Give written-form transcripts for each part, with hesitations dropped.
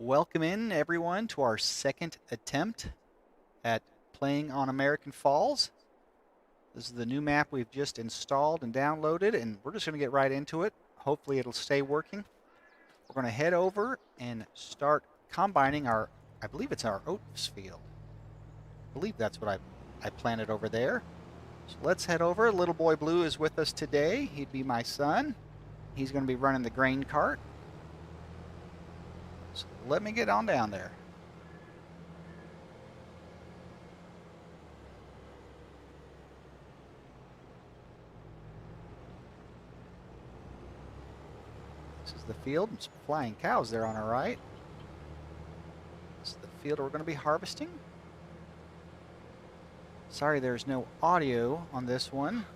Welcome in everyone to our second attempt at playing on American Falls. This is the new map we've just installed and downloaded, and we're just going to get right into it. Hopefully it'll stay working. We're going to head over and start combining I believe it's our oats field. I believe that's what I planted over there. So let's head over. Little Boy Blue is with us today. He'd be my son. He's going to be running the grain cart. So let me get on down there. This is the field. Some flying cows there on our right. This is the field we're going to be harvesting. Sorry there's no audio on this one.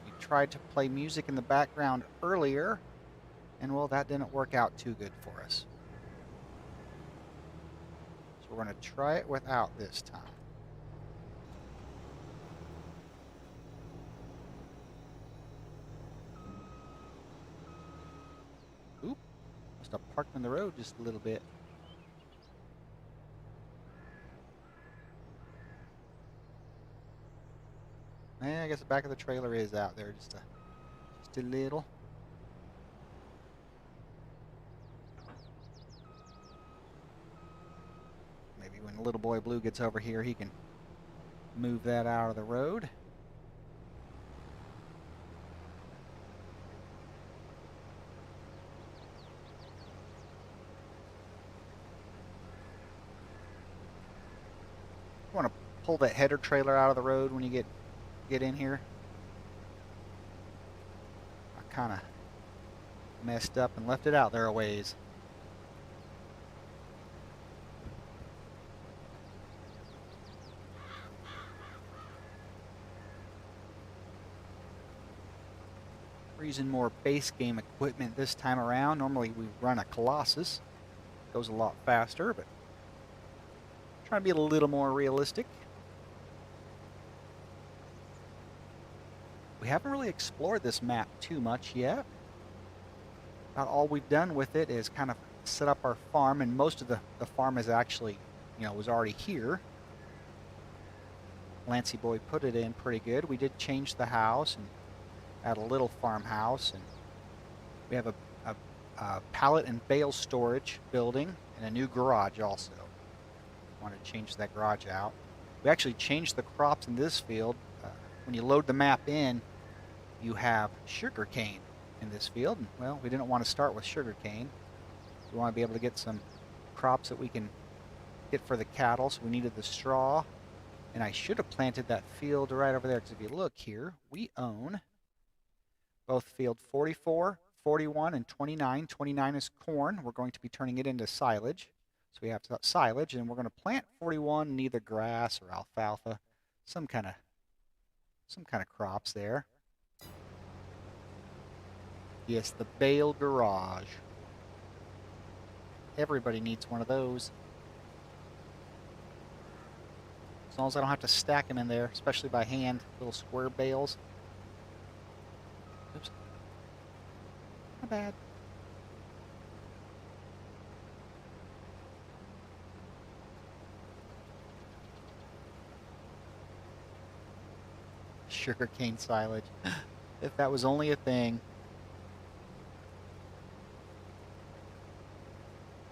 We tried to play music in the background earlier, and well, that didn't work out too good for us. So we're going to try it without this time. Oop, must have parked in the road just a little bit. I guess the back of the trailer is out there just a little. Maybe when Little Boy Blue gets over here, he can move that out of the road. You want to pull that header trailer out of the road when you get in here. I kind of messed up and left it out there a ways. We're using more base game equipment this time around. Normally we run a Colossus. Goes a lot faster, but trying to be a little more realistic. We haven't really explored this map too much yet. About all we've done with it is kind of set up our farm, and most of the farm is actually, was already here. Lancy Boy put it in pretty good. We did change the house and add a little farmhouse, and we have a pallet and bale storage building and a new garage also. Want to change that garage out. We actually changed the crops in this field. When you load the map in, you have sugar cane in this field. Well, we didn't want to start with sugar cane. We want to be able to get some crops that we can get for the cattle, so we needed the straw. And I should have planted that field right over there, because if you look here, we own both field 44, 41, and 29. 29 is corn. We're going to be turning it into silage. So we have silage, and we're going to plant 41 in either grass or alfalfa, some kind of crops there. Yes, the bale garage. Everybody needs one of those. As long as I don't have to stack them in there, especially by hand, little square bales. Oops. Not bad. Sugarcane silage. If that was only a thing.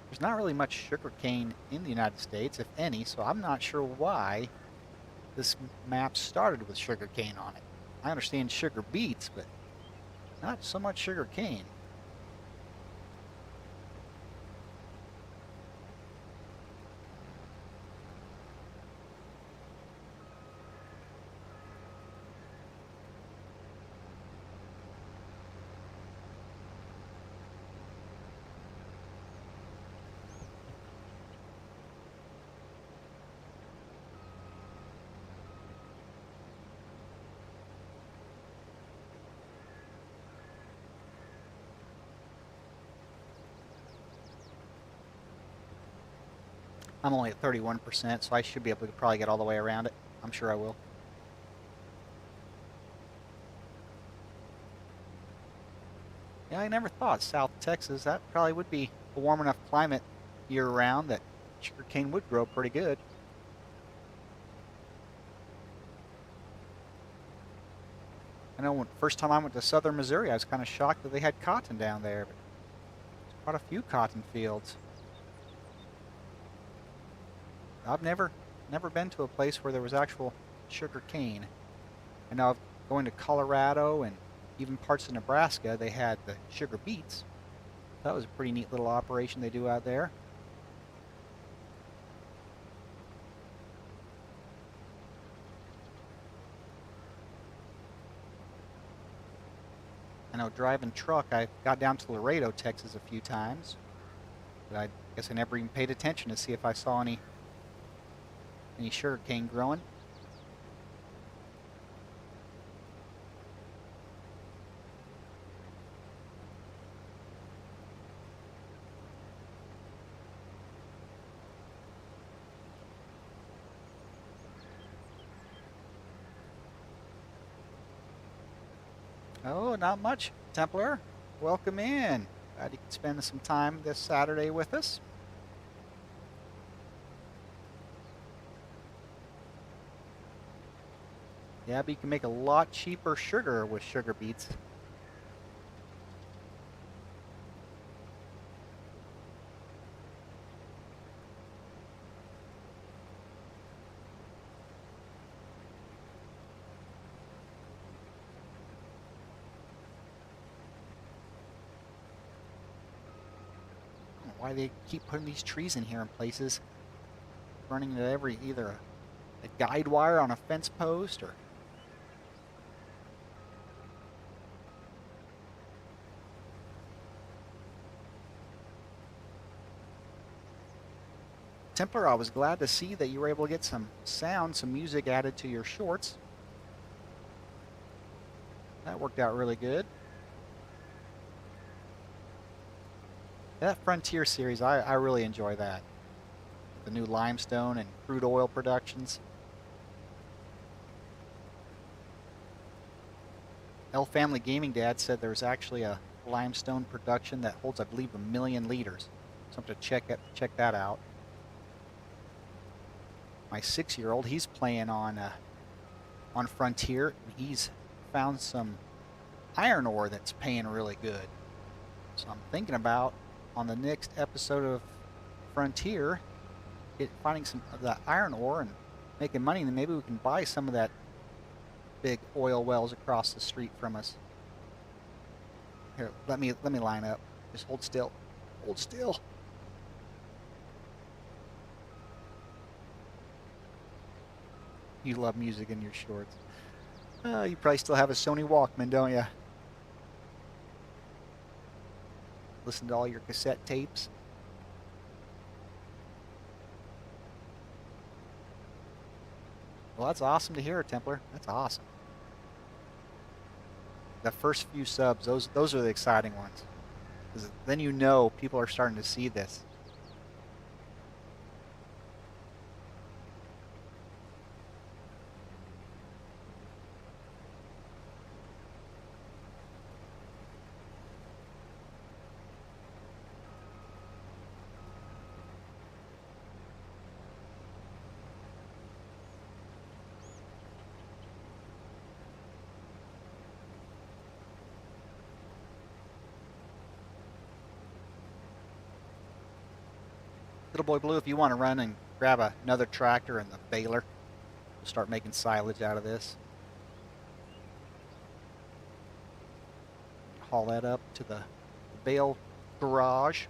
There's not really much sugarcane in the United States, if any, so I'm not sure why this map started with sugarcane on it. I understand sugar beets, but not so much sugarcane. I'm only at 31%, so I should be able to probably get all the way around it. I'm sure I will. Yeah, I never thought South Texas, that probably would be a warm enough climate year-round, that sugarcane would grow pretty good. I know when first time I went to southern Missouri, I was kind of shocked that they had cotton down there, but there's quite a few cotton fields. I've never been to a place where there was actual sugar cane. I know going to Colorado and even parts of Nebraska, they had the sugar beets. That was a pretty neat little operation they do out there. I know driving truck, I got down to Laredo, Texas a few times, but I guess I never even paid attention to see if I saw any sugar cane growing. Oh, not much, Templar. Welcome in. Glad you could spend some time this Saturday with us. Yeah, but you can make a lot cheaper sugar with sugar beets. I don't know why they keep putting these trees in here in places, running to either a guide wire on a fence post or Templar, I was glad to see that you were able to get some sound, some music added to your shorts. That worked out really good. That Frontier series, I really enjoy that. The new limestone and crude oil productions. L Family Gaming Dad said there's actually a limestone production that holds, I believe, 1 million liters. So I'm going to check that out. My 6-year-old, he's playing on Frontier. He's found some iron ore that's paying really good. So I'm thinking about on the next episode of Frontier, finding some of that iron ore and making money, and then maybe we can buy some of that big oil wells across the street from us. Here, let me line up. Just hold still. Hold still. You love music in your shorts. You probably still have a Sony Walkman, don't you? Listen to all your cassette tapes. Well, that's awesome to hear, Templar. That's awesome. The first few subs, those are the exciting ones. Because then you know people are starting to see this. Little Boy Blue, if you want to run and grab another tractor and the baler, we'll start making silage out of this. Haul that up to the bale garage.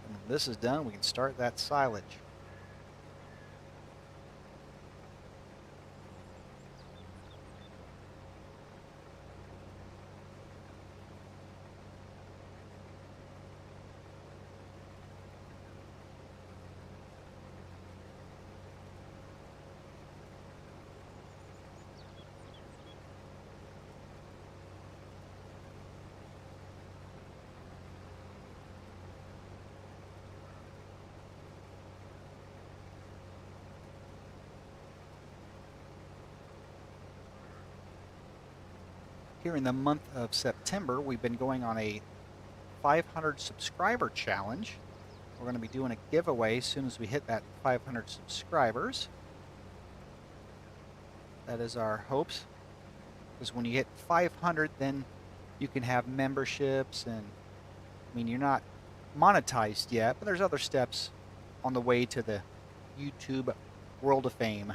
And when this is done, we can start that silage. Here in the month of September, we've been going on a 500 subscriber challenge. We're going to be doing a giveaway as soon as we hit that 500 subscribers. That is our hopes. Because when you hit 500, then you can have memberships, and I mean, you're not monetized yet, but there's other steps on the way to the YouTube World of Fame.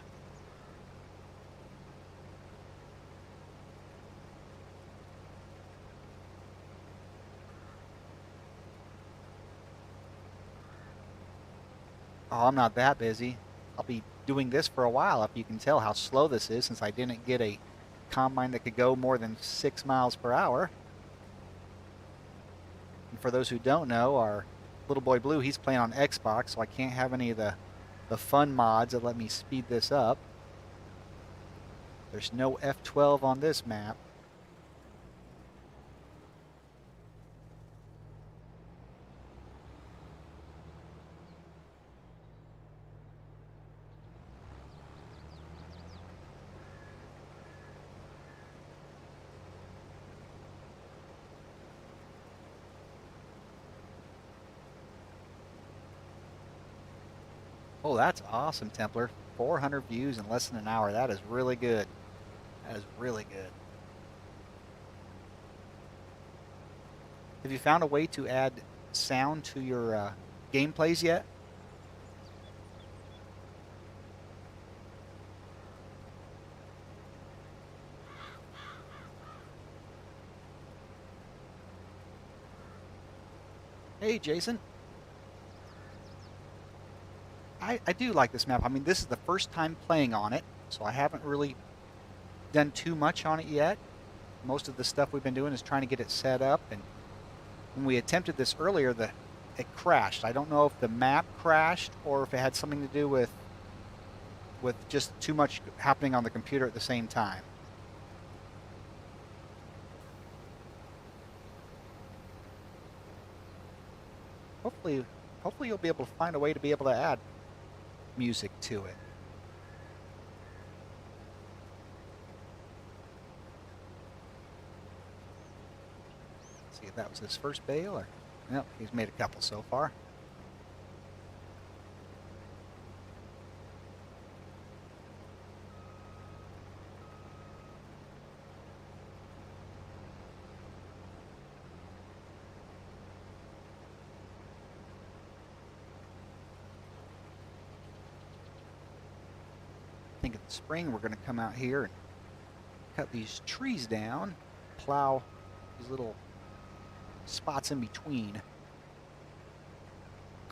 Oh, I'm not that busy. I'll be doing this for a while, if you can tell how slow this is, since I didn't get a combine that could go more than 6 miles per hour. And for those who don't know, our little boy Blue, he's playing on Xbox, so I can't have any of the fun mods that let me speed this up. There's no F12 on this map. Oh, that's awesome, Templar. 400 views in less than an hour. That is really good. That is really good. Have you found a way to add sound to your gameplays yet? Hey, Jason. I do like this map. I mean, this is the first time playing on it, so I haven't really done too much on it yet. Most of the stuff we've been doing is trying to get it set up, and when we attempted this earlier, it crashed. I don't know if the map crashed or if it had something to do with just too much happening on the computer at the same time. Hopefully you'll be able to find a way to be able to add music to it. Let's see if that was his first bale, or nope, he's made a couple so far. I think in the spring we're going to come out here and cut these trees down, plow these little spots in between,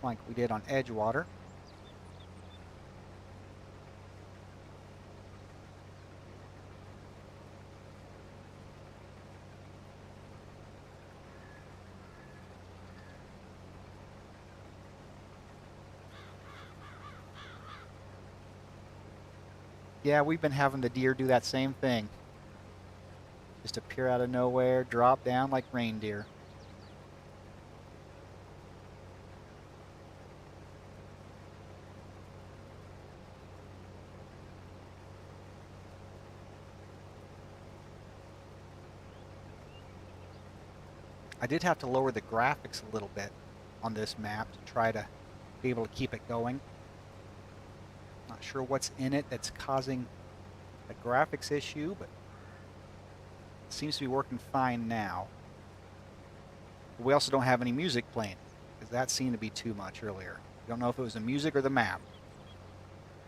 like we did on Edgewater. Yeah, we've been having the deer do that same thing. Just appear out of nowhere, drop down like reindeer. I did have to lower the graphics a little bit on this map to try to be able to keep it going. Not sure what's in it that's causing a graphics issue, but it seems to be working fine now. But we also don't have any music playing, because that seemed to be too much earlier. I don't know if it was the music or the map.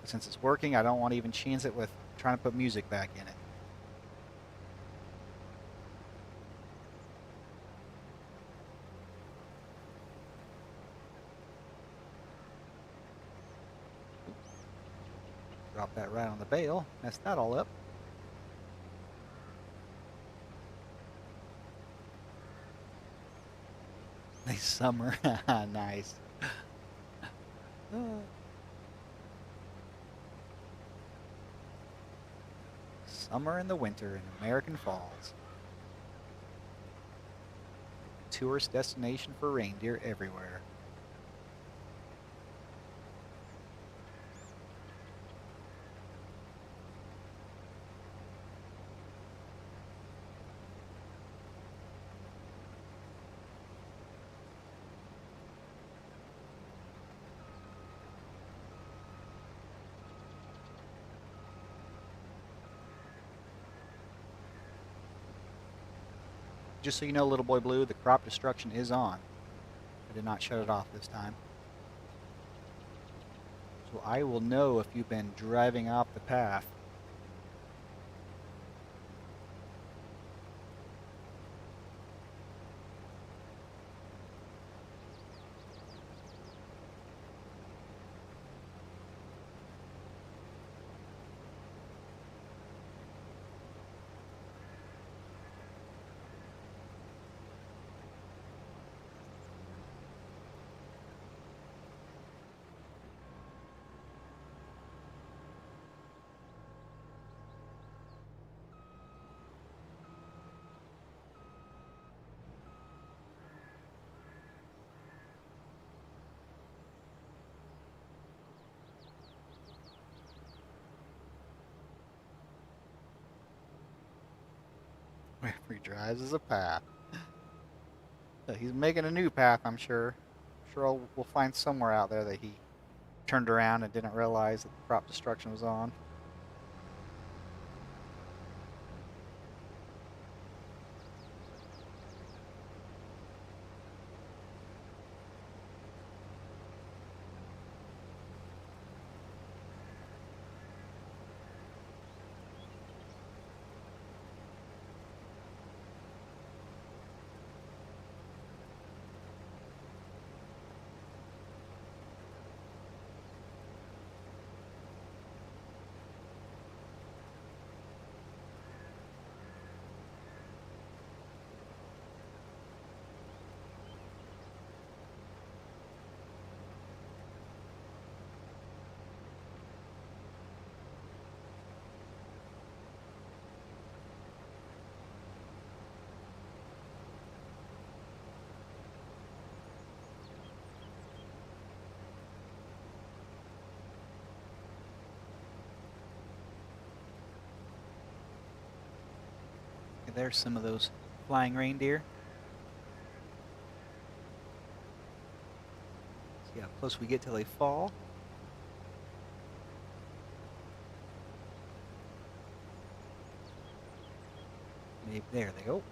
But since it's working, I don't want to even chance it with trying to put music back in it. Drop that right on the bale. Messed that all up. Nice summer. Nice. Summer and the winter in American Falls. Tourist destination for reindeer everywhere. just so you know, Little Boy Blue, the crop destruction is on. I did not shut it off this time. So I will know if you've been driving off the path. Wherever he drives is a path. He's making a new path, I'm sure. Sure, we'll find somewhere out there that he turned around and didn't realize that the crop destruction was on. There's some of those flying reindeer. See how close we get till they fall. Maybe there they go.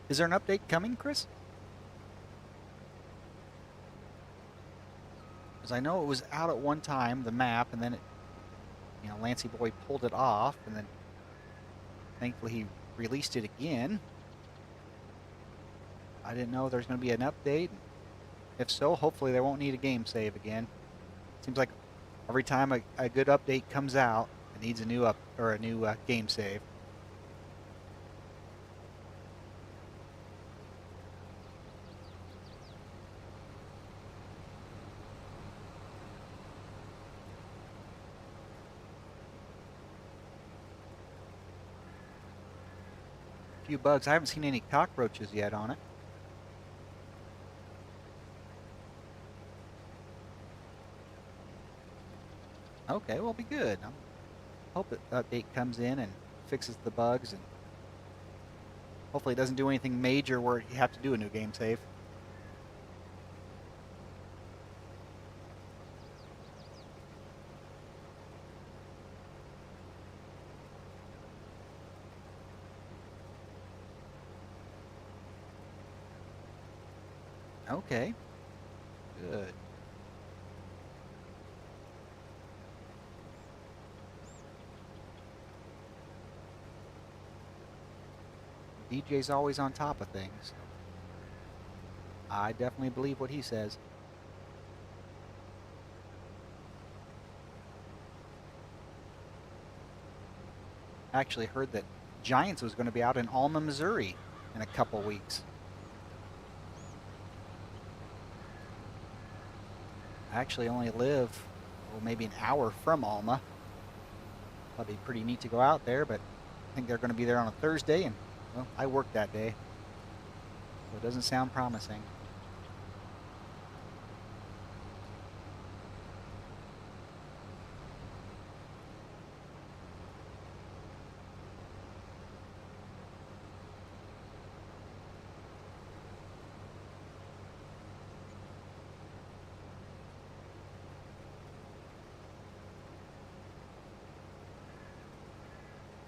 Is there an update coming, Chris? Because I know it was out at one time, the map, and then it, Lancey Boy pulled it off, and then thankfully he released it again. I didn't know there's going to be an update. If so, hopefully they won't need a game save again. Seems like every time a good update comes out, it needs a new game save. Few bugs. I haven't seen any cockroaches yet on it. Okay, well, be good. I hope that update comes in and fixes the bugs, and hopefully it doesn't do anything major where you have to do a new game save. Okay, good. DJ's always on top of things. I definitely believe what he says. I actually heard that Giants was going to be out in Alma, Missouri in a couple weeks. I actually only live, well, maybe an hour from Alma. That'd be pretty neat to go out there, but I think they're going to be there on a Thursday, and, well, I work that day, so it doesn't sound promising.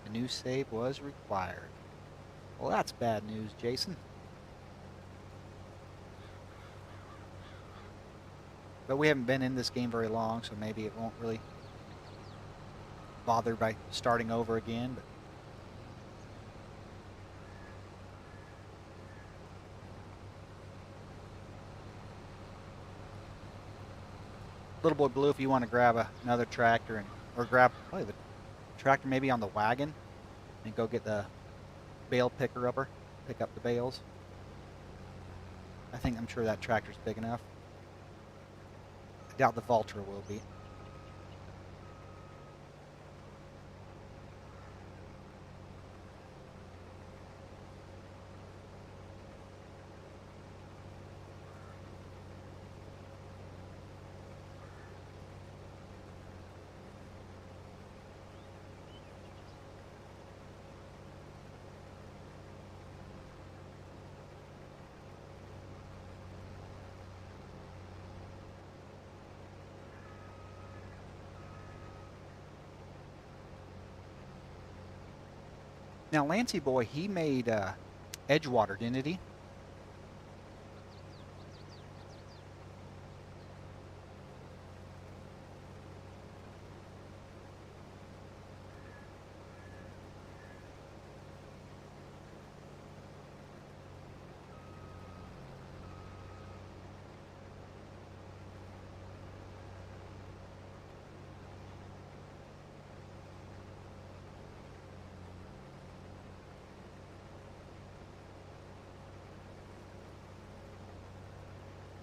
A new save was required. Well, that's bad news, Jason. But we haven't been in this game very long, so maybe it won't really bother by starting over again. But Little Boy Blue, if you want to grab another tractor or grab probably the tractor maybe on the wagon and go get the bale picker upper, pick up the bales. I'm sure that tractor's big enough. I doubt the Vulture will be. Now, Lancey Boy, he made Edgewater, didn't he?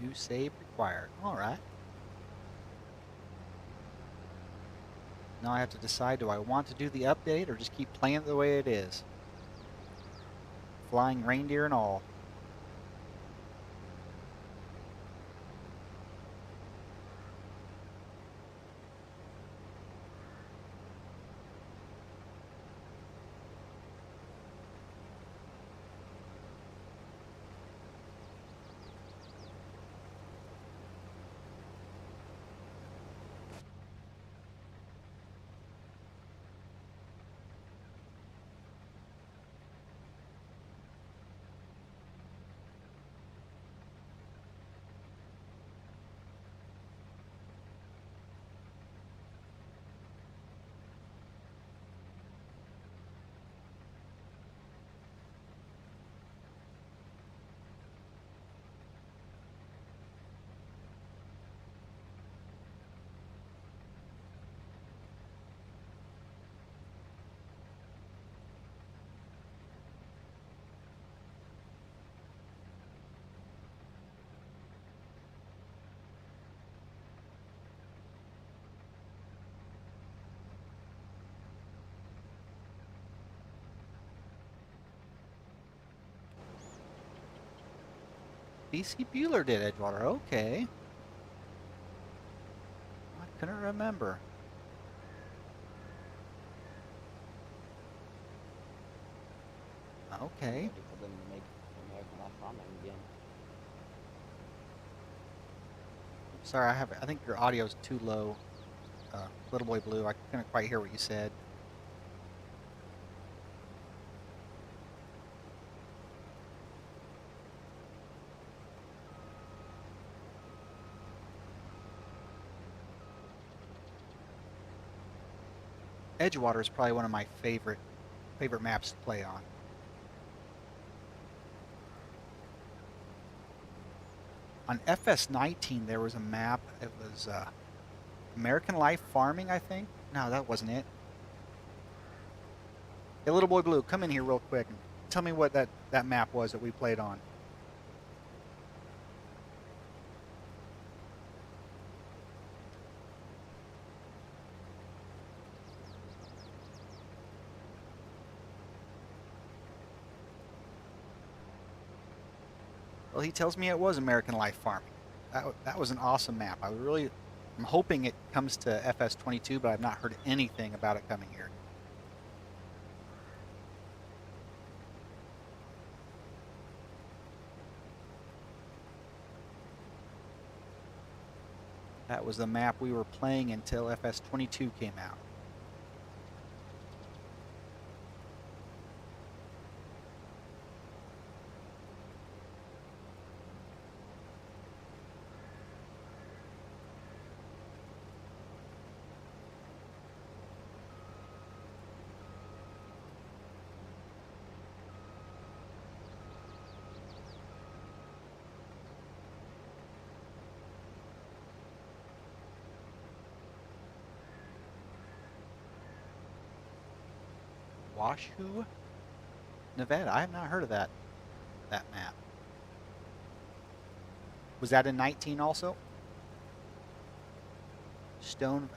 New save required. All right. Now I have to decide, do I want to do the update or just keep playing it the way it is? Flying reindeer and all. B.C. Bueller did Edgewater. Okay. I couldn't remember. Okay. For them to make American Life Farming again. Sorry, I think your audio's too low. Little Boy Blue, I couldn't quite hear what you said. Edgewater is probably one of my favorite maps to play on. On FS19, there was a map. It was American Life Farming, I think. No, that wasn't it. Hey, Little Boy Blue, come in here real quick and tell me what that map was that we played on. Well, he tells me it was American Life Farming. That was an awesome map. I'm hoping it comes to FS22, but I've not heard anything about it coming here. That was the map we were playing until FS22 came out. Washoe, Nevada. I have not heard of that map. Was that in 19 also?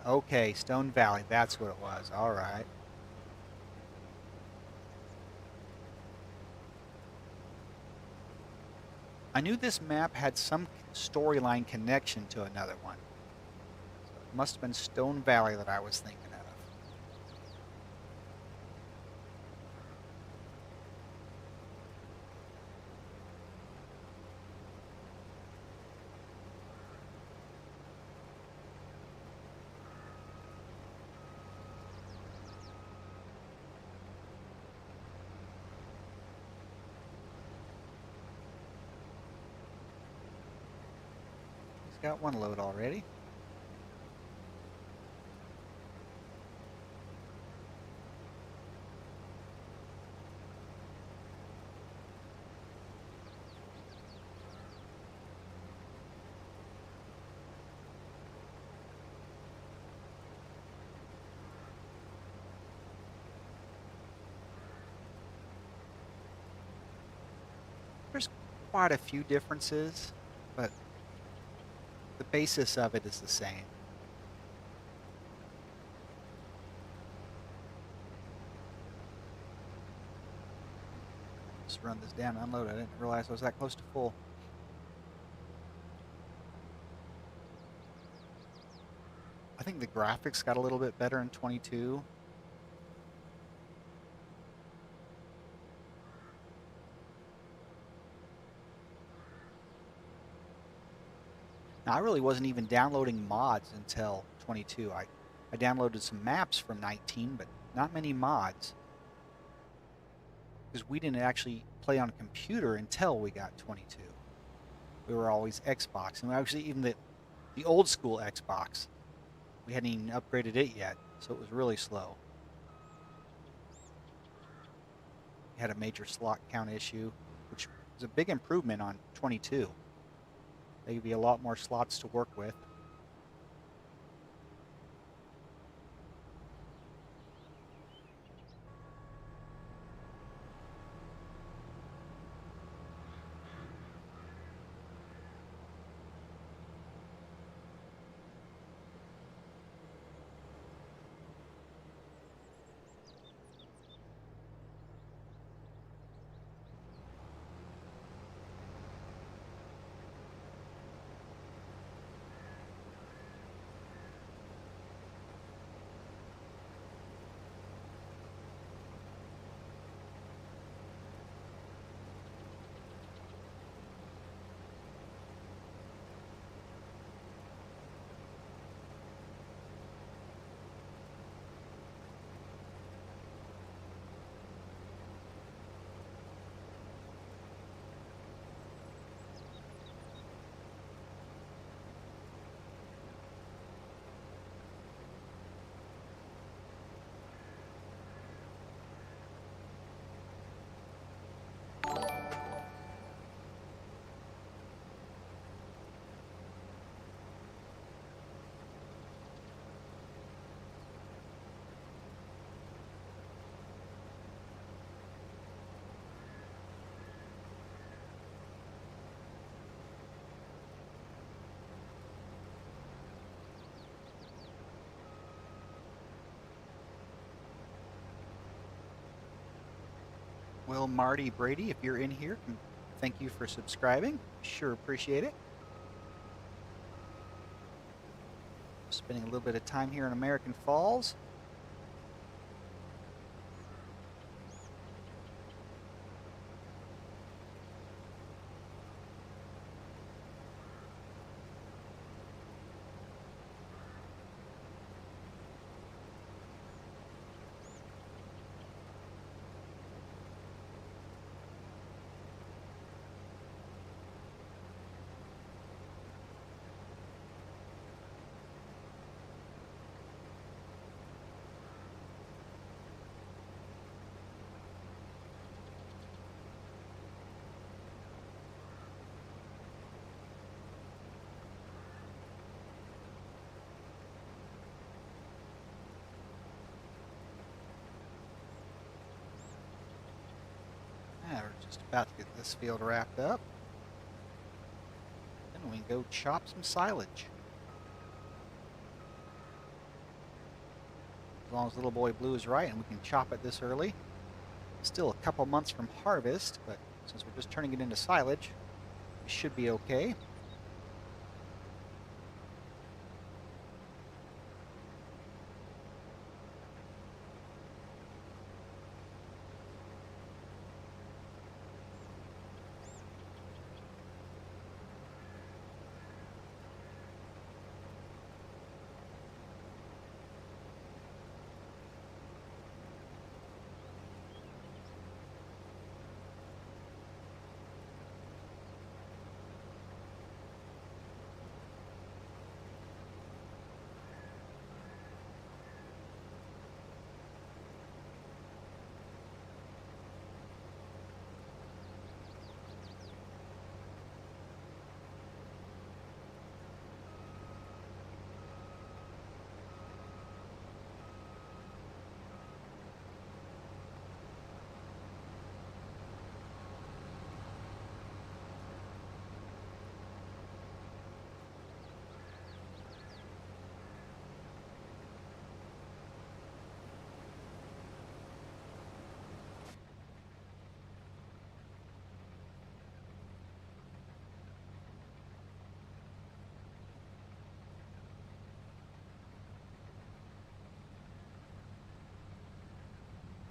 Okay, Stone Valley. That's what it was. All right. I knew this map had some storyline connection to another one. So it must have been Stone Valley that I was thinking of. He's got one load already. There's quite a few differences, but the basis of it is the same. Just run this down and unload. I didn't realize I was that close to full. I think the graphics got a little bit better in 22. Now, I really wasn't even downloading mods until 22. I downloaded some maps from 19, but not many mods. Because we didn't actually play on a computer until we got 22. We were always Xbox. And actually, even the old school Xbox, we hadn't even upgraded it yet. So it was really slow. We had a major slot count issue, which was a big improvement on 22. There could be a lot more slots to work with. Well, Marty Brady, if you're in here, thank you for subscribing. Sure appreciate it. Spending a little bit of time here in American Falls. We're just about to get this field wrapped up. Then we can go chop some silage. As long as Little Boy Blue is right and we can chop it this early. Still a couple months from harvest, but since we're just turning it into silage, we should be okay.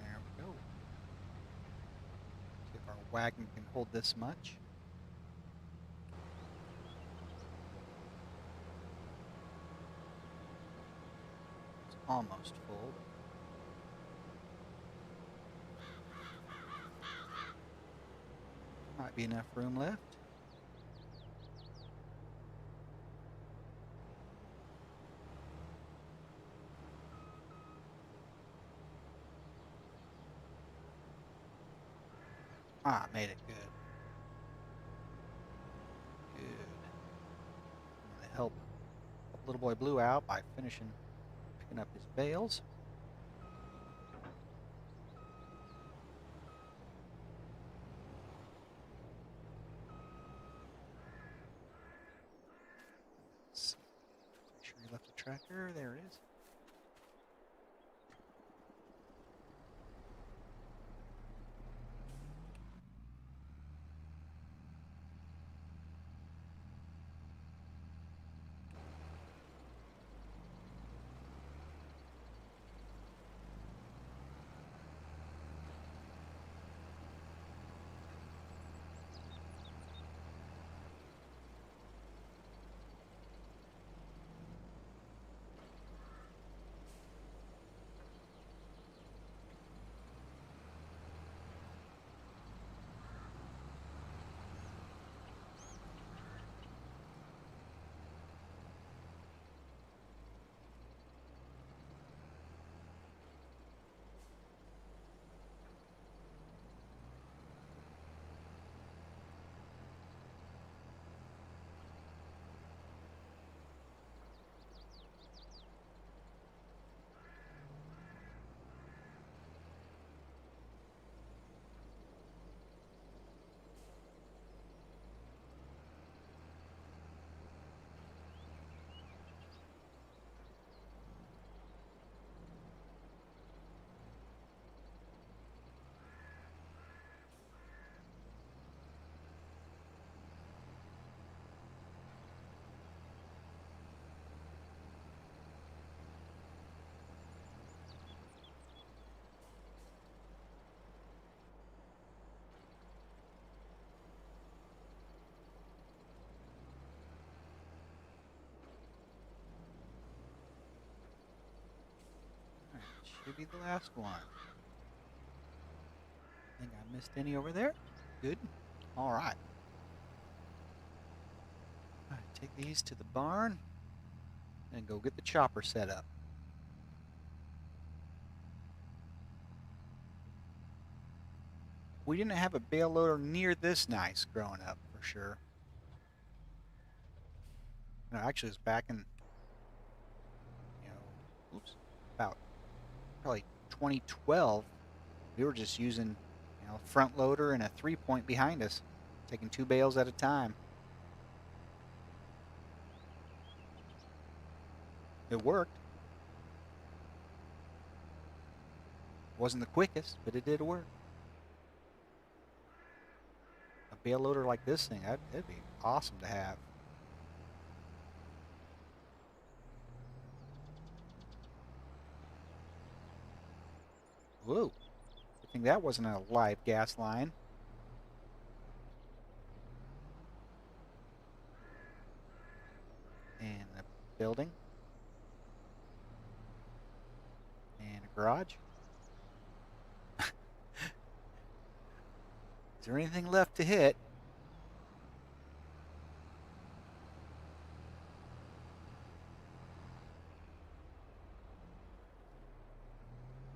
There we go. See if our wagon can hold this much. It's almost full. Might be enough room left. Ah, made it good. Good. I'm gonna help Little Boy Blue out by picking up his bales. Make sure he left the tractor. There it is. Should be the last one. Think I missed any over there? Good. All right. All right, take these to the barn and go get the chopper set up. We didn't have a bale loader near this nice growing up, for sure. No, actually, it was back in, oops, about probably 2012. We were just using, front loader and a 3-point behind us, taking 2 bales at a time. It worked. Wasn't the quickest, but it did work. A bale loader like this thing, that'd be awesome to have. Whoa. I think that wasn't a live gas line. And a building. And a garage. Is there anything left to hit?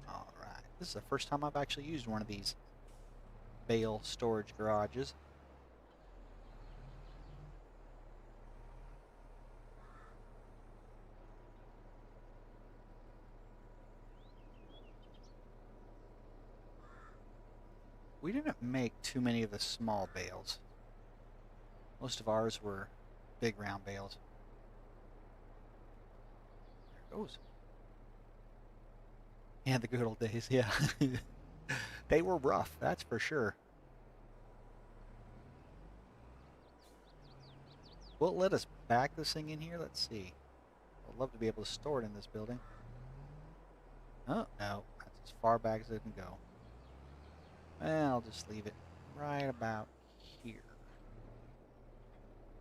All right. This is the first time I've actually used one of these bale storage garages. We didn't make too many of the small bales. Most of ours were big round bales. There it goes. Yeah, the good old days, yeah. They were rough, that's for sure. Will it let us back this thing in here? Let's see. I'd love to be able to store it in this building. Oh, no. That's as far back as it can go. Well, I'll just leave it right about here.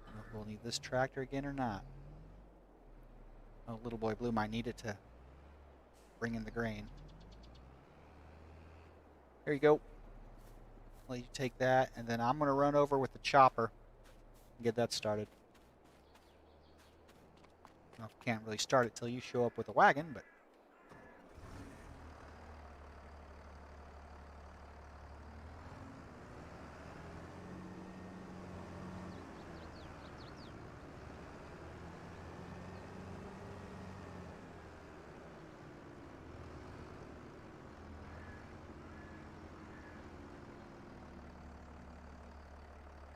I don't know if we'll need this tractor again or not. Oh, little boy blue might need it to bring in the grain. There you go. Let you take that, and then I'm going to run over with the chopper and get that started. Well, can't really start it till you show up with a wagon, but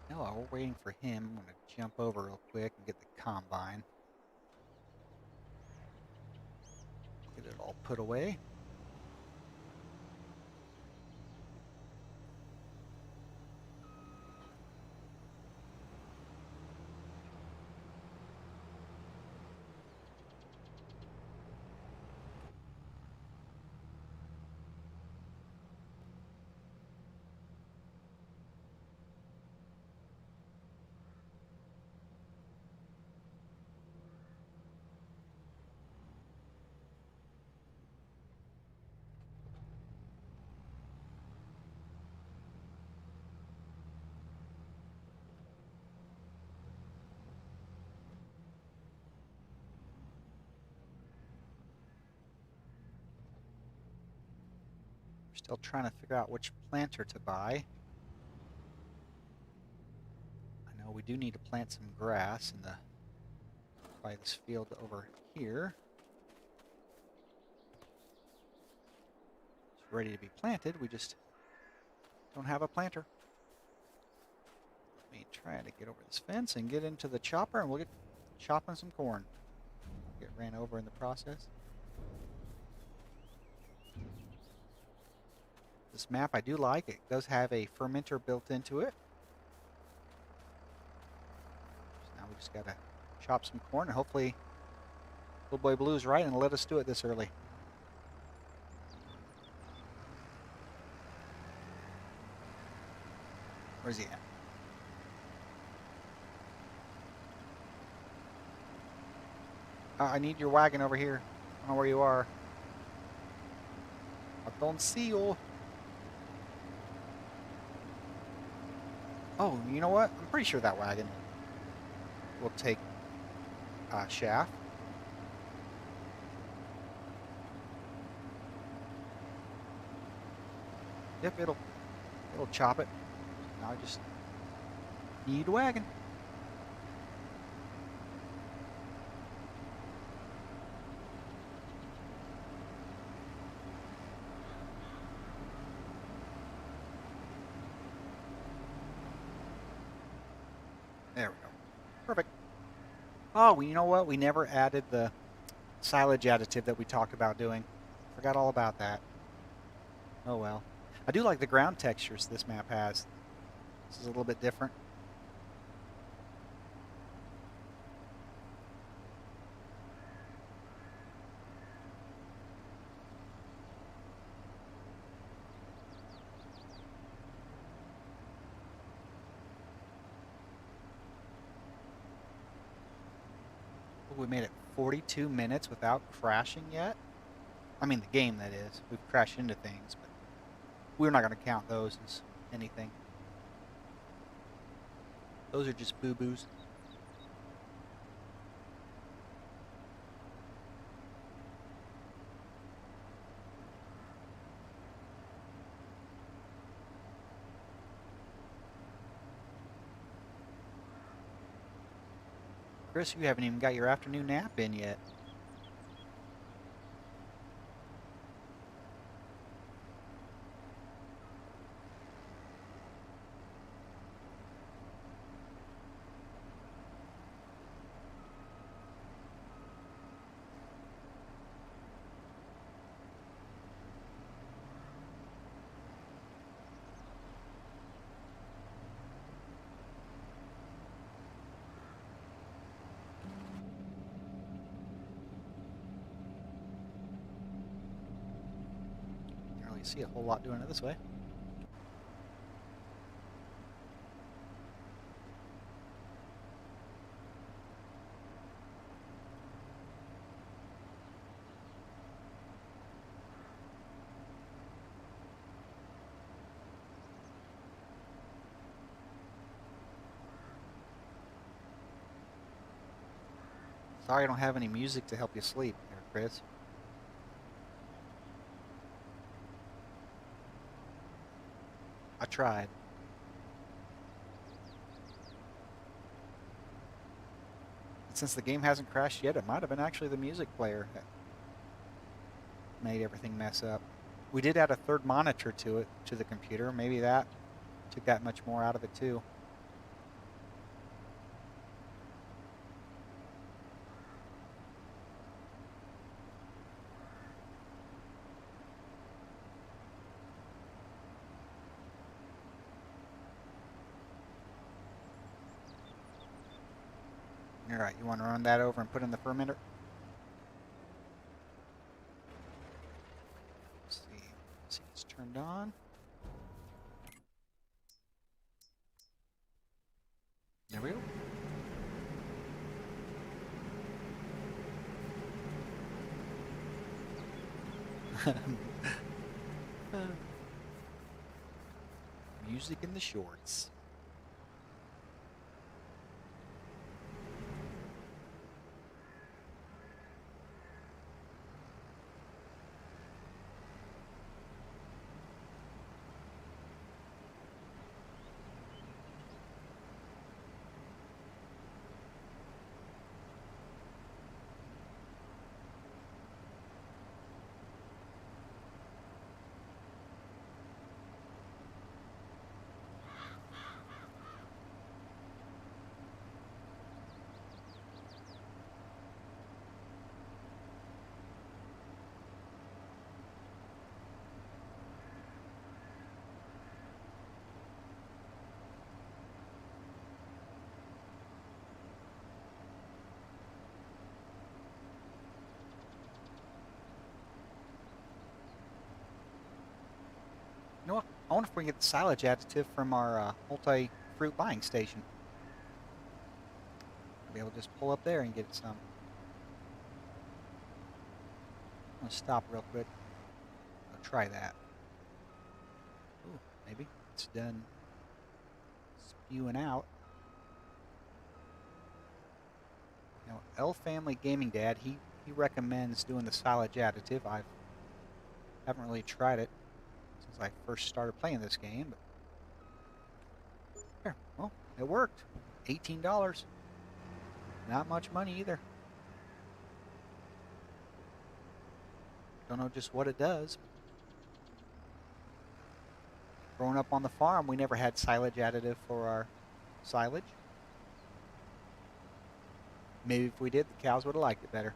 no, while we're waiting for him, I'm going to jump over real quick and get the combine. Get it all put away. We're still trying to figure out which planter to buy. I know we do need to plant some grass in by this field over here. It's ready to be planted. We just don't have a planter. Let me try to get over this fence and get into the chopper, and we'll get chopping some corn. Get ran over in the process. This map I do like. It does have a fermenter built into it. So now we just gotta chop some corn, and hopefully Little Boy Blue's right and let us do it this early. Where's he at? I need your wagon over here. I don't know where you are. Don't see you. Oh, you know what? I'm pretty sure that wagon will take Shaft. Yep, it'll chop it. Now I just need a wagon. There we go. Perfect. Oh, well, you know what? We never added the silage additive that we talked about doing. Forgot all about that. Oh well. I do like the ground textures this map has. This is a little bit different. We made it 42 minutes without crashing yet. I mean, the game, that is. We've crashed into things, but we're not going to count those as anything. Those are just boo-boos. Chris, you haven't even got your afternoon nap in yet. Can't really see a whole lot doing it this way. Sorry I don't have any music to help you sleep there, Chris. I tried. Since the game hasn't crashed yet, it might have been actually the music player that made everything mess up. We did add a third monitor to the computer. Maybe that took that much more out of it too. All right, you want to run that over and put in the fermenter? Let's see. Let's see, it's turned on. There we go. Music in the shorts. You know what? I wonder if we can get the silage additive from our multi-fruit buying station. We'll be able to just pull up there and get some. I'm going to stop real quick. want to try that. Ooh, maybe it's done spewing out. You know, L Family Gaming Dad, he recommends doing the silage additive. I haven't really tried it since I first started playing this game, but here, well, it worked. $18. Not much money either. Don't know just what it does. Growing up on the farm, we never had silage additive for our silage. Maybe if we did, the cows would have liked it better.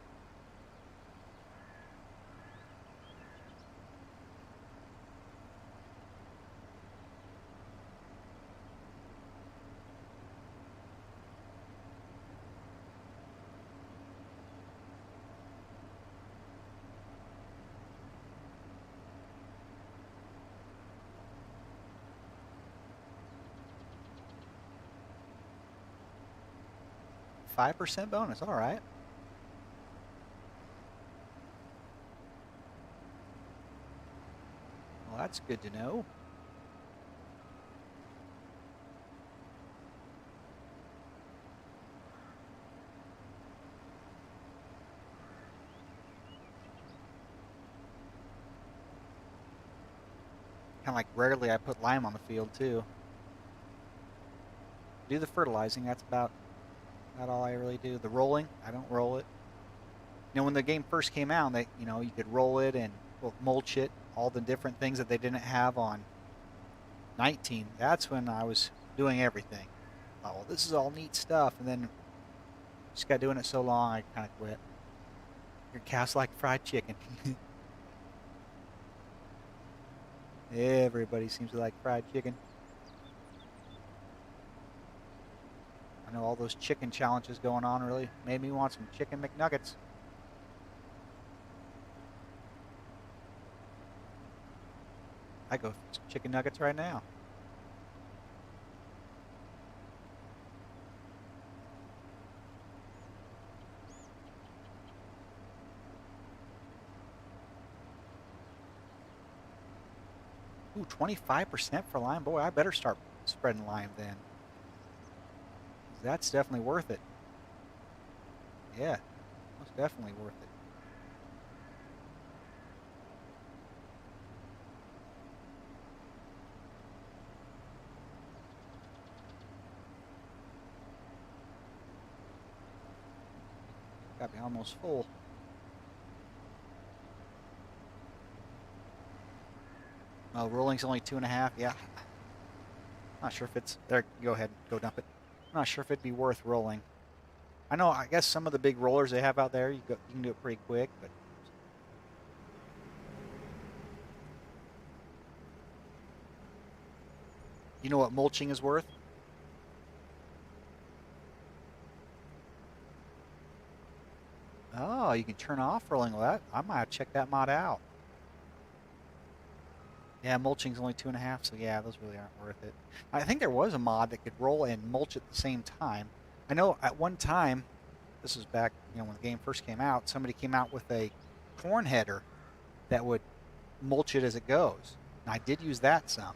$5% bonus, all right. Well, that's good to know. Kind of like rarely I put lime on the field too. Do the fertilizing, that's about all I really do. The rolling, I don't roll it. You know, when the game first came out, you could roll it and mulch it, all the different things that they didn't have on 19. That's when I was doing everything. Oh, well, this is all neat stuff, and then just got doing it so long, I kind of quit. Your cows like fried chicken. Everybody seems to like fried chicken. I know all those chicken challenges going on really made me want some chicken McNuggets. I go for some chicken nuggets right now. Ooh, 25% for lime. Boy, I better start spreading lime then. That's definitely worth it. Yeah, most definitely worth it. Got me almost full. Oh, rolling's only 2.5. Yeah. Not sure if it's there. Go ahead, go dump it. I'm not sure if it'd be worth rolling. I know. I guess some of the big rollers they have out there, you can do it pretty quick, but you know what mulching is worth? Oh, you can turn off rolling. Well, I might have checked that mod out. Yeah, mulching's only 2.5, so yeah, those really aren't worth it. I think there was a mod that could roll and mulch at the same time. I know at one time, this was back, when the game first came out, somebody came out with a corn header that would mulch it as it goes. And I did use that some.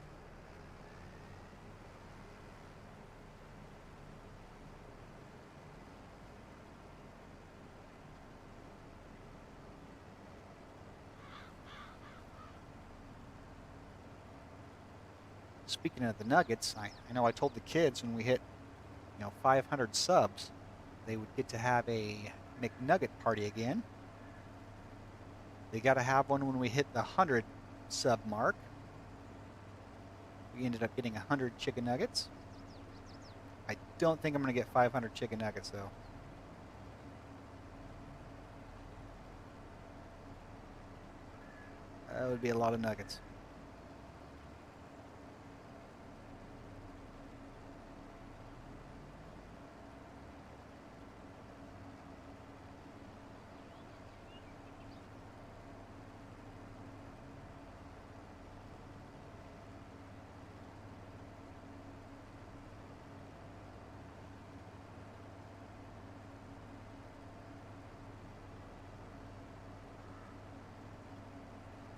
Speaking of the nuggets, I know I told the kids when we hit 500 subs, they would get to have a McNugget party again. They got to have one when we hit the 100 sub mark. We ended up getting 100 chicken nuggets. I don't think I'm going to get 500 chicken nuggets, though. That would be a lot of nuggets.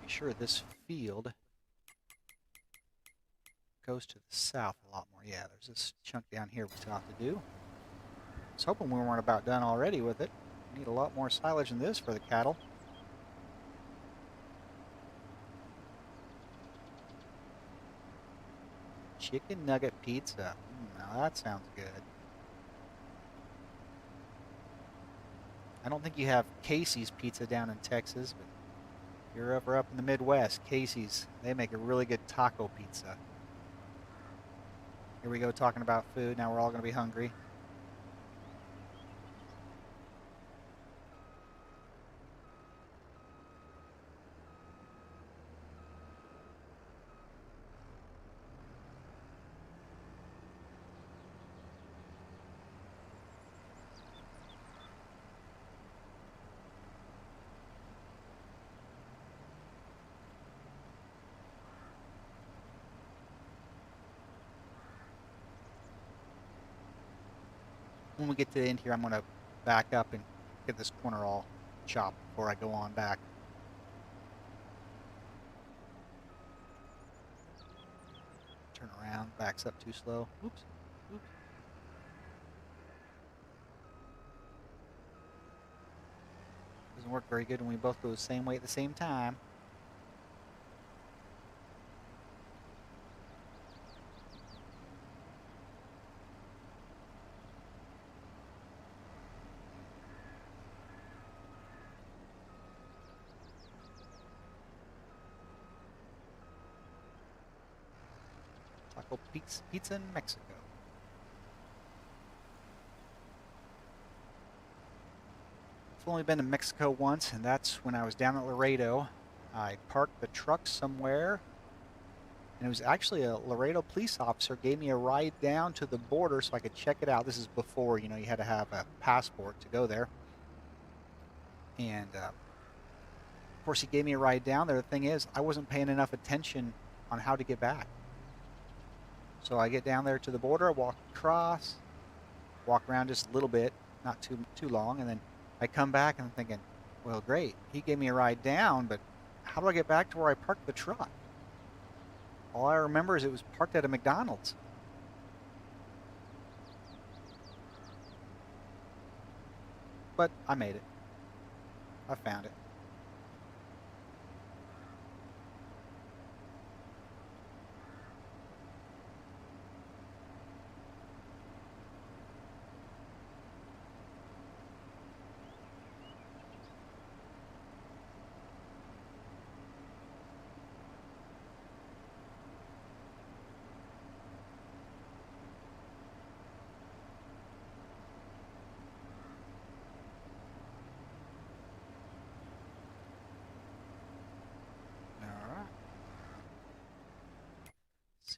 sure this field goes to the south a lot more. Yeah, there's this chunk down here we still have to do. I was hoping we weren't about done already with it. We need a lot more silage than this for the cattle. Chicken nugget pizza. Now that sounds good. I don't think you have Casey's Pizza down in Texas, but if you're ever up in the Midwest, Casey's, they make a really good taco pizza. Here we go talking about food. Now we're all going to be hungry. When we get to the end here, I'm going to back up and get this corner all chopped before I go on back. Turn around, backs up too slow. Oops, oops. Doesn't work very good when we both go the same way at the same time. Taco pizza in Mexico. I've only been to Mexico once, and that's when I was down at Laredo. I parked the truck somewhere, and it was actually a Laredo police officer gave me a ride down to the border so I could check it out. This is before, you had to have a passport to go there. And of course, he gave me a ride down there. The thing is, I wasn't paying enough attention on how to get back. So I get down there to the border, I walk across, walk around just a little bit, not too long, and then I come back and I'm thinking, well, great. He gave me a ride down, but how do I get back to where I parked the truck? All I remember is it was parked at a McDonald's. But I made it. I found it.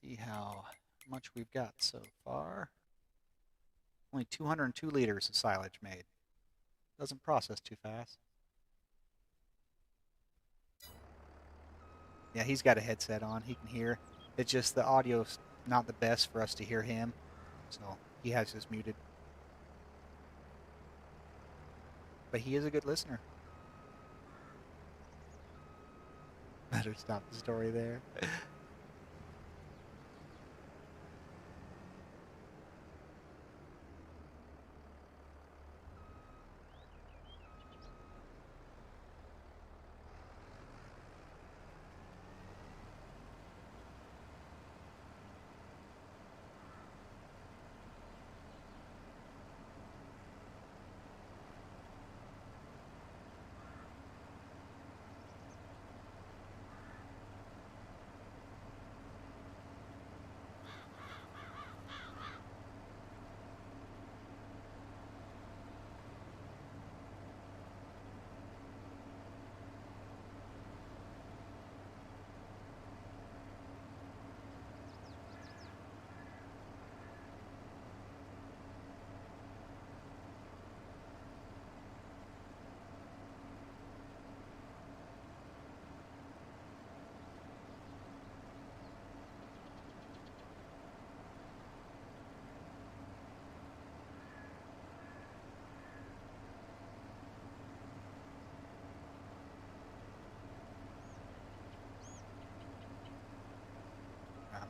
See how much we've got so far. Only 202 liters of silage made. Doesn't process too fast. Yeah, he's got a headset on. He can hear. It's just the audio's not the best for us to hear him. So he has this muted. But he is a good listener. Better stop the story there.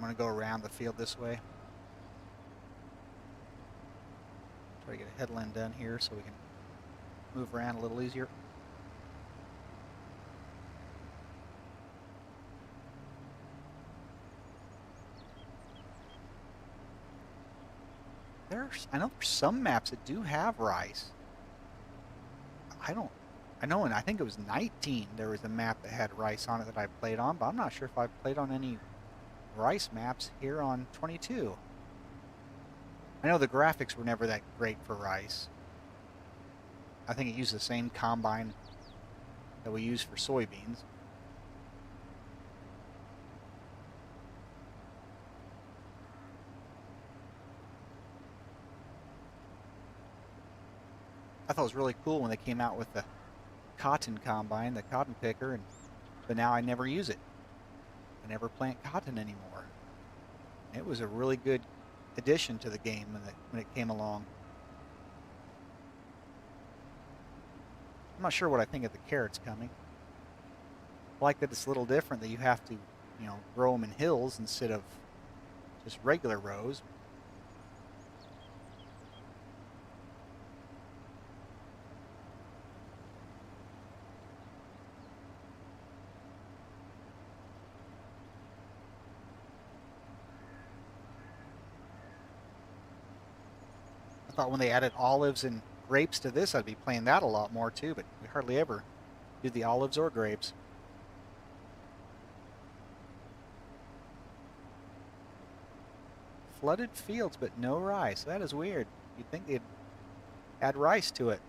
I'm going to go around the field this way. Try to get a headland done here so we can move around a little easier. I know there's some maps that do have rice. I know, and I think it was 19 there was a map that had rice on it that I played on, but I'm not sure if I've played on any rice maps here on 22. I know the graphics were never that great for rice. I think it used the same combine that we use for soybeans. I thought it was really cool when they came out with the cotton combine, the cotton picker, but now I never use it. I never plant cotton anymore. It was a really good addition to the game when it came along. I'm not sure what I think of the carrots coming. I like that it's a little different, that you have to, grow them in hills instead of just regular rows. I thought when they added olives and grapes to this, I'd be playing that a lot more too, but we hardly ever do the olives or grapes. Flooded fields, but no rice. That is weird. You'd think they'd add rice to it.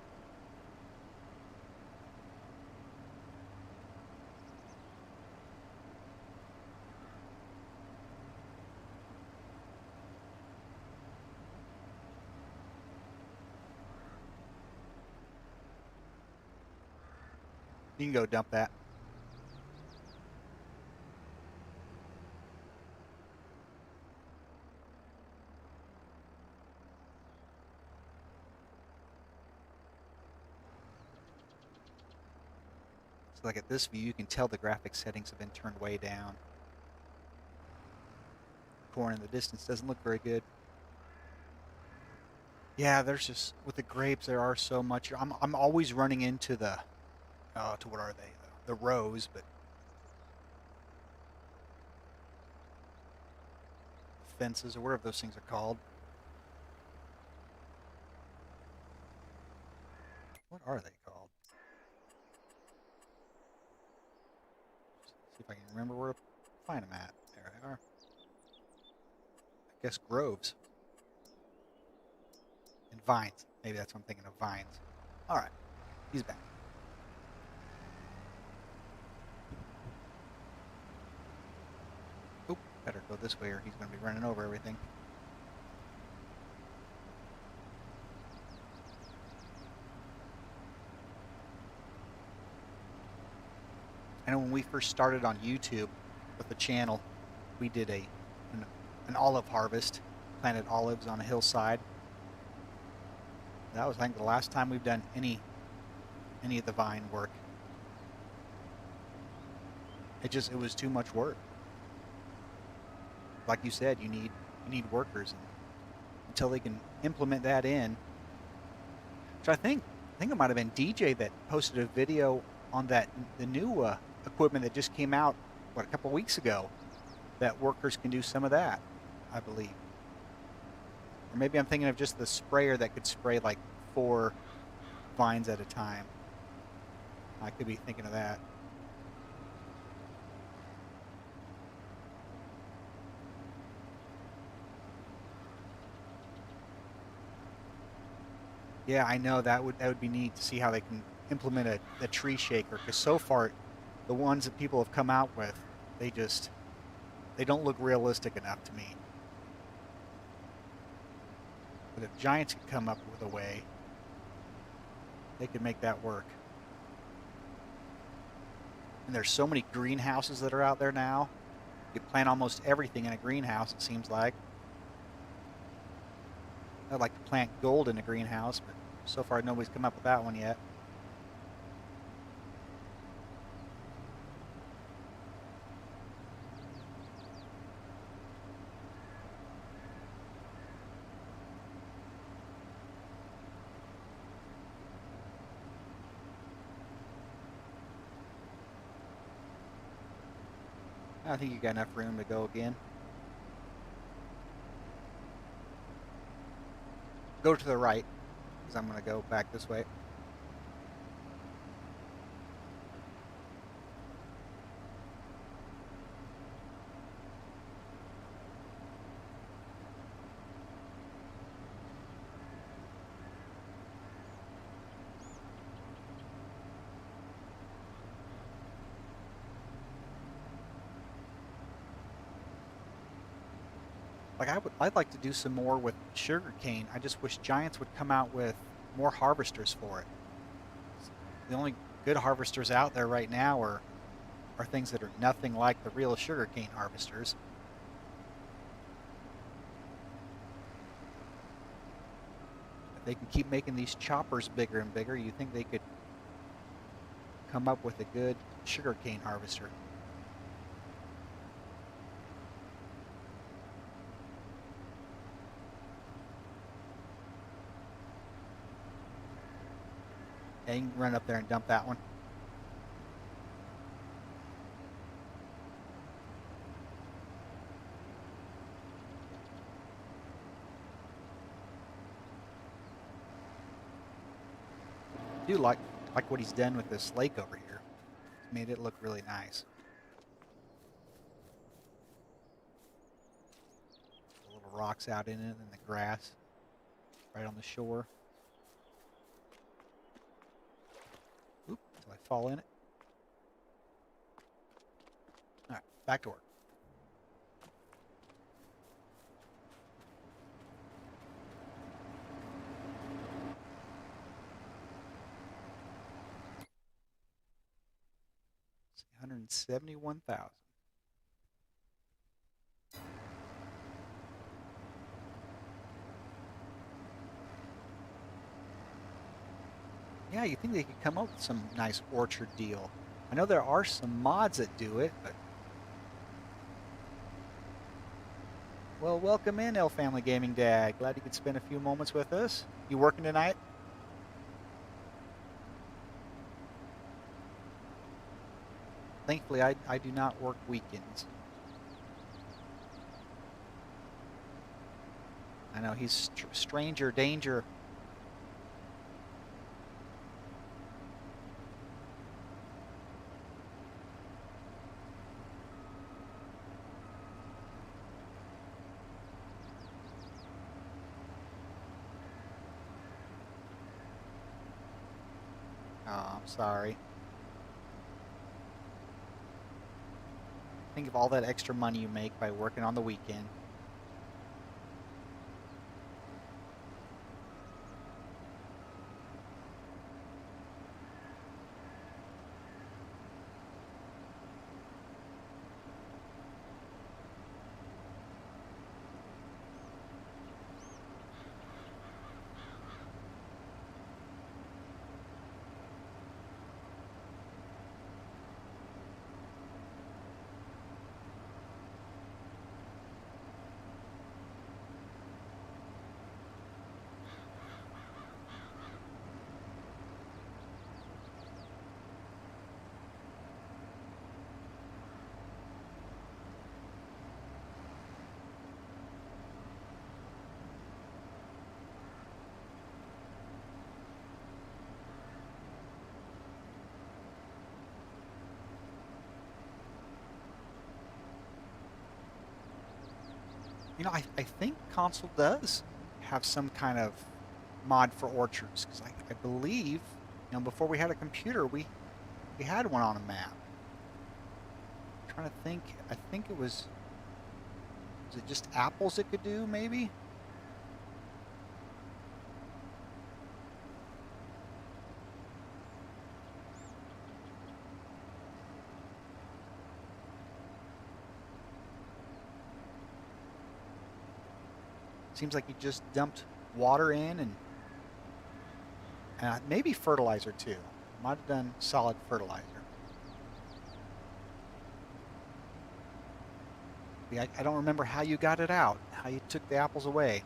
You can go dump that. So like at this view, you can tell the graphic settings have been turned way down. Corn in the distance doesn't look very good. Yeah, there's just, with the grapes, there are so much. I'm always running into to what are they? The rows, but fences or whatever those things are called. What are they called? See if I can remember where to find them at. There they are. I guess groves. And vines. Maybe that's what I'm thinking of, vines. All right, he's back. Oop, better go this way or he's going to be running over everything. I know when we first started on YouTube with the channel, we did an olive harvest, planted olives on a hillside. That was, I think, the last time we've done any of the vine work. It was too much work. Like you said, you need workers, and until they can implement that in. Which I think it might have been DJ that posted a video on the new equipment that just came out a couple weeks ago, that workers can do some of that, I believe. Or maybe I'm thinking of just the sprayer that could spray like 4 vines at a time. I could be thinking of that. Yeah, I know that would be neat to see how they can implement a tree shaker, because so far the ones that people have come out with, they don't look realistic enough to me. But if Giants could come up with a way, they could make that work. And there's so many greenhouses that are out there now. You can plant almost everything in a greenhouse, it seems like. I'd like to plant gold in a greenhouse, but so far nobody's come up with that one yet. I think you got enough room to go again. Go to the right, because I'm going to go back this way. I'd like to do some more with sugarcane. I just wish Giants would come out with more harvesters for it. The only good harvesters out there right now are things that are nothing like the real sugarcane harvesters. If they can keep making these choppers bigger and bigger, you think they could come up with a good sugarcane harvester. Yeah, you can run up there and dump that one. I do like what he's done with this lake over here. He's made it look really nice. The little rocks out in it and the grass right on the shore. Oop, did I fall in it? All right, back to work. Let's see, 171,000. Yeah, you think they could come up with some nice orchard deal. I know there are some mods that do it, but well, welcome in, L Family Gaming Dad. Glad you could spend a few moments with us. You working tonight? Thankfully, I do not work weekends. I know he's stranger danger. Oh, I'm sorry. Think of all that extra money you make by working on the weekend. You know, I think console does have some kind of mod for orchards because I believe, you know, before we had a computer, we had one on a map. I'm trying to think. I think it was it just apples it could do maybe? Seems like you just dumped water in and maybe fertilizer too. Might have done solid fertilizer. Yeah, I don't remember how you got it out, how you took the apples away.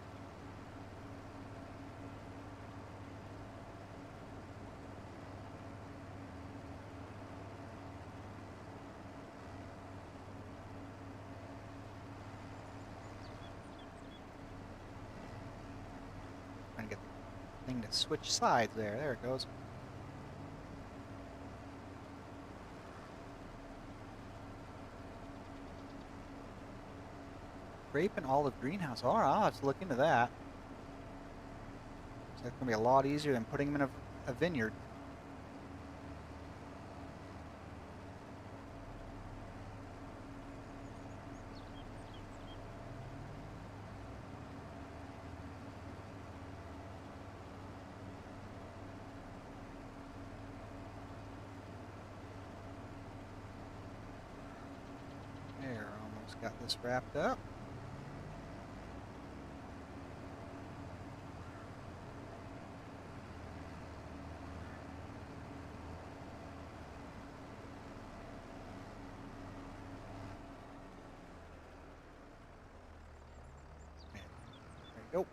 thing to switch sides there. There it goes. Grape and olive greenhouse. All right, I'll have to look into that. So that's going to be a lot easier than putting them in a vineyard. There, almost got this wrapped up. There you go.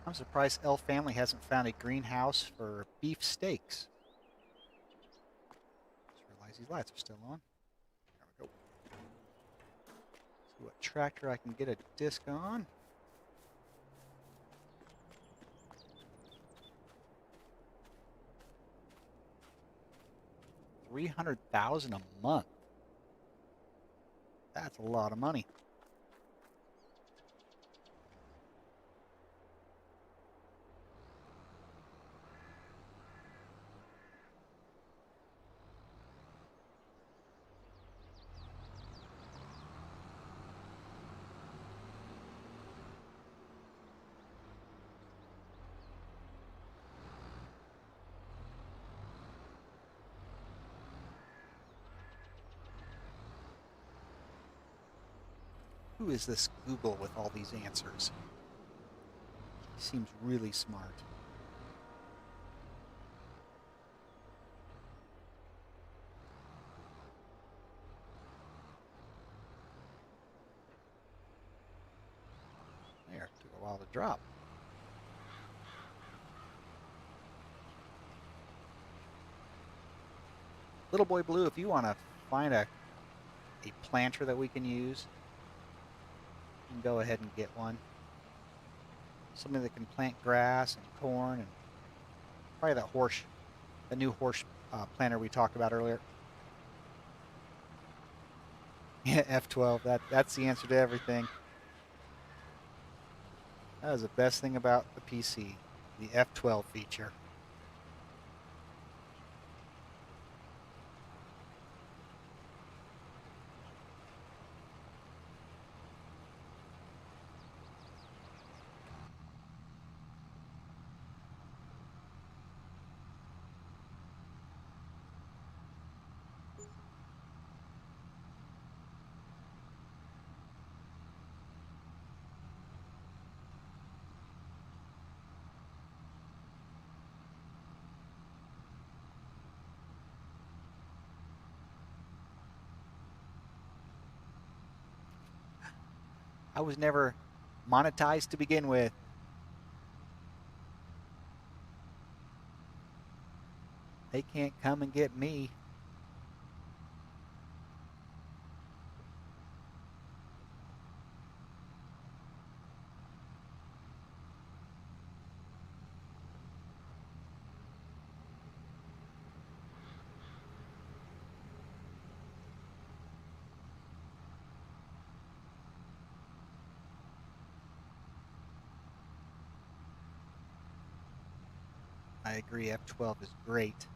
I'm surprised L Family hasn't found a greenhouse for beef steaks. Just realized these lights are still on. There we go. See what tractor I can get a disc on. $300,000 a month. That's a lot of money. Who is this Google with all these answers? He seems really smart. There, took a while to drop. Little Boy Blue, if you want to find a planter that we can use, you can go ahead and get one. Something that can plant grass and corn and probably the new horse planter we talked about earlier. Yeah, F12, that's the answer to everything. That was the best thing about the PC, the F12 feature. I was never monetized to begin with. They can't come and get me. I agree, F12 is great.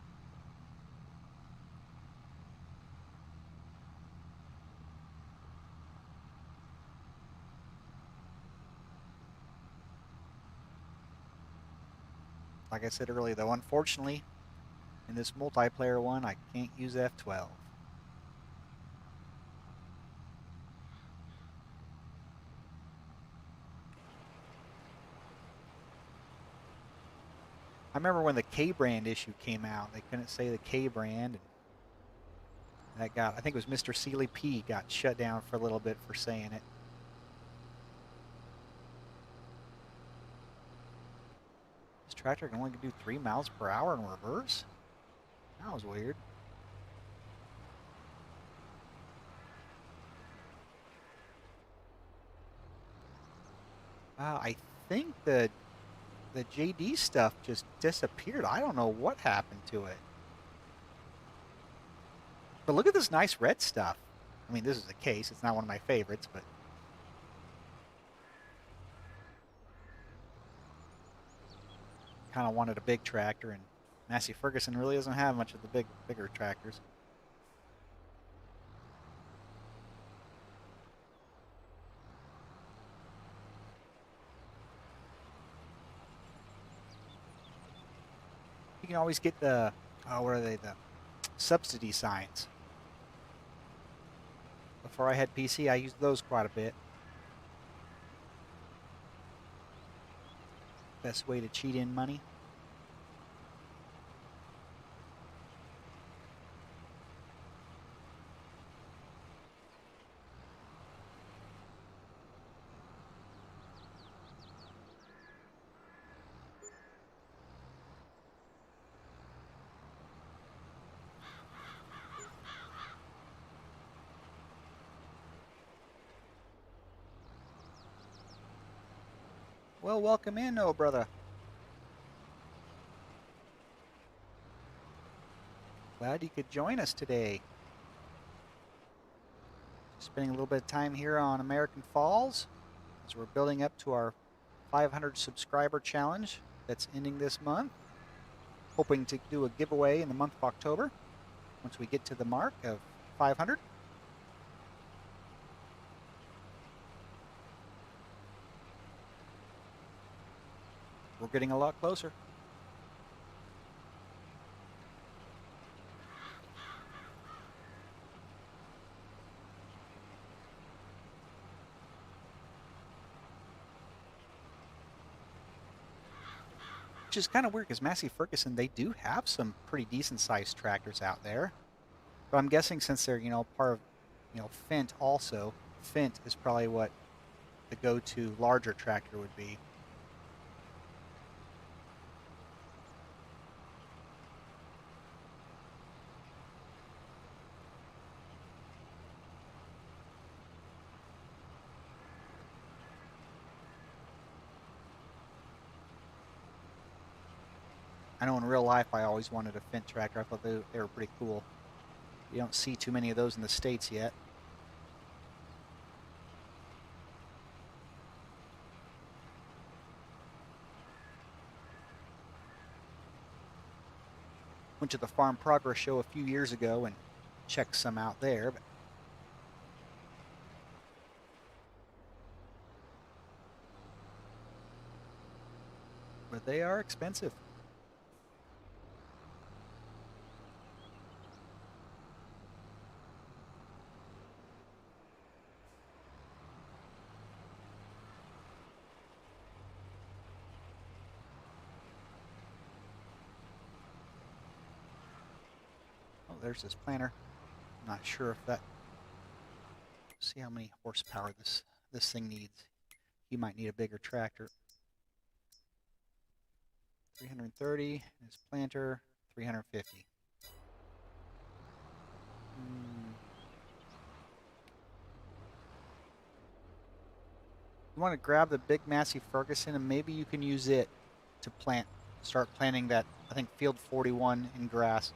Like I said earlier, though, unfortunately, in this multiplayer one, I can't use F12. remember when the K brand issue came out, they couldn't say the K brand, and that got, I think it was Mr. Sealy P got shut down for a little bit for saying it. This tractor can only do 3 miles per hour in reverse? That was weird. I think the JD stuff just disappeared. I don't know what happened to it. But look at this nice red stuff. I mean, this is a case. It's not one of my favorites, but kind of wanted a big tractor, and Massey Ferguson really doesn't have much of the bigger tractors. You can always get the, what are they, the subsidy signs. Before I had PC, I used those quite a bit. Best way to cheat in money. Well, welcome in, oh brother. Glad you could join us today. Spending a little bit of time here on American Falls as we're building up to our 500 subscriber challenge that's ending this month. Hoping to do a giveaway in the month of October once we get to the mark of 500. We're getting a lot closer. Which is kind of weird because Massey Ferguson, they do have some pretty decent sized tractors out there. But I'm guessing since they're, part of, Fendt also, Fendt is probably what the go-to larger tractor would be. I know in real life I always wanted a Fendt tractor. I thought they were pretty cool. You don't see too many of those in the States yet. Went to the Farm Progress show a few years ago and checked some out there. But they are expensive. Oh, there's this planter. I'm not sure if that. See how many horsepower this thing needs. You might need a bigger tractor. 330. His planter 350. You want to grab the big Massey Ferguson, and maybe you can use it to start planting that, I think, field 41 in grass.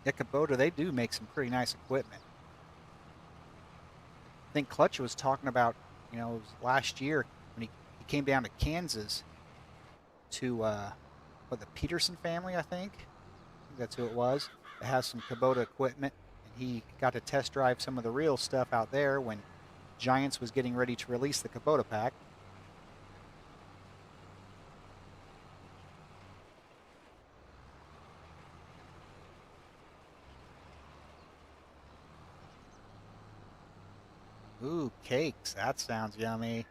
Yeah, Kubota, they do make some pretty nice equipment. I think Clutch was talking about, it was last year when he came down to Kansas to, the Peterson family, I think that's who it was. It has some Kubota equipment, and he got to test drive some of the real stuff out there when Giants was getting ready to release the Kubota pack. Ooh, cakes. That sounds yummy.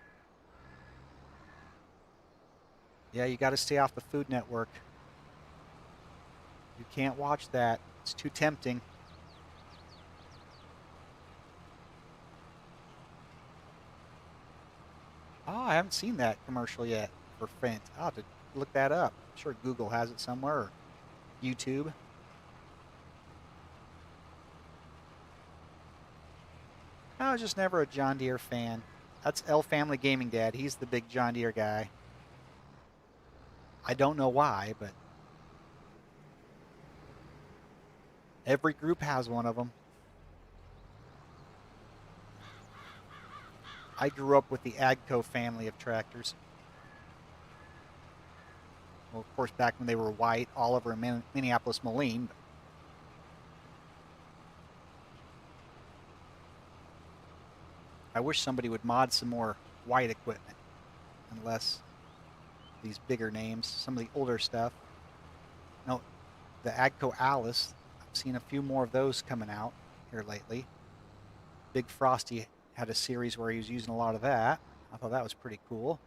Yeah, you got to stay off the Food Network. You can't watch that. It's too tempting. Oh, I haven't seen that commercial yet for Fent. I'll have to look that up. I'm sure Google has it somewhere or YouTube. I was just never a John Deere fan. That's L Family Gaming Dad. He's the big John Deere guy. I don't know why, but every group has one of them. I grew up with the Agco family of tractors. Well, of course, back when they were white, Oliver and Minneapolis Moline. But I wish somebody would mod some more white equipment and less these bigger names, some of the older stuff. No, the Agco Alice, I've seen a few more of those coming out here lately. Big Frosty had a series where he was using a lot of that. I thought that was pretty cool.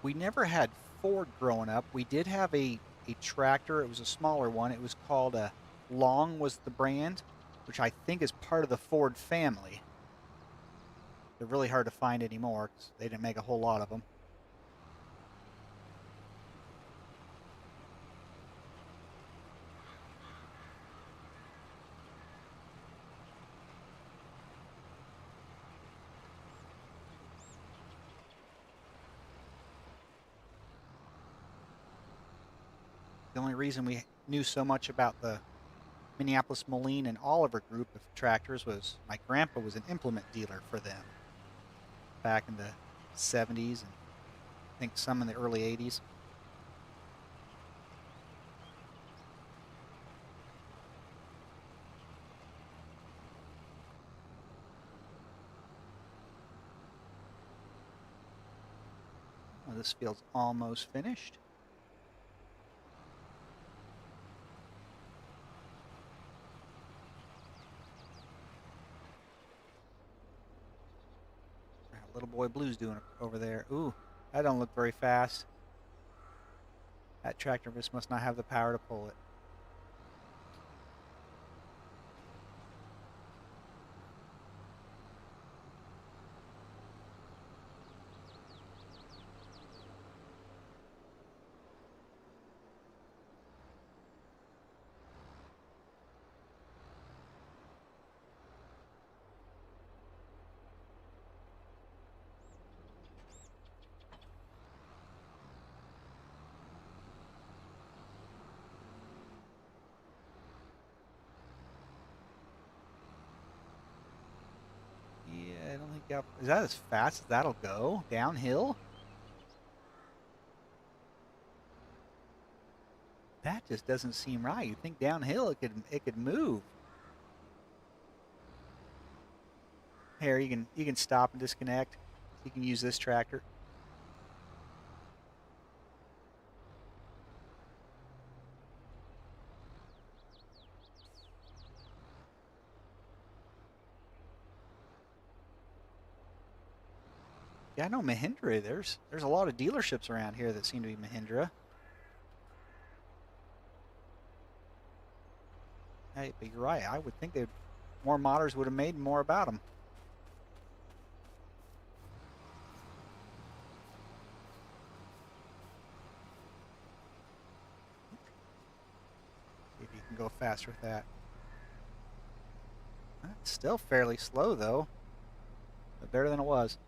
We never had Ford growing up. We did have a tractor. It was a smaller one. It was called a Long was the brand, which I think is part of the Ford family. They're really hard to find anymore because they didn't make a whole lot of them. The only reason we knew so much about the Minneapolis Moline and Oliver group of tractors was my grandpa was an implement dealer for them back in the 70s and I think some in the early 80s. Well, this field's almost finished. Little boy Blue's doing it over there. Ooh, that don't look very fast. That tractor just must not have the power to pull it. Yeah, I don't think that is that as fast as that'll go downhill. That just doesn't seem right. You think downhill it could move. Here you can stop and disconnect. You can use this tractor. Yeah, I know Mahindra. There's a lot of dealerships around here that seem to be Mahindra. Hey, but you're right. I would think they more modders would have made more about them. See if you can go faster with that. It's still fairly slow though, but better than it was.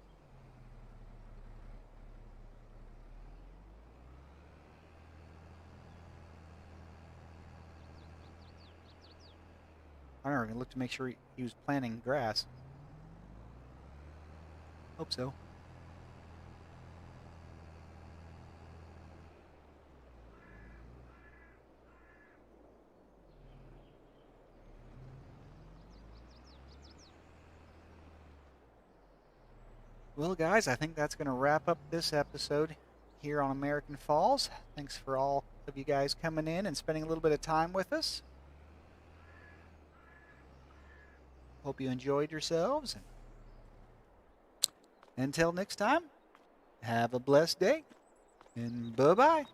I don't know. Look to make sure he was planting grass. Hope so. Well, guys, I think that's going to wrap up this episode here on American Falls. Thanks for all of you guys coming in and spending a little bit of time with us. Hope you enjoyed yourselves. And until next time, have a blessed day, and bye-bye.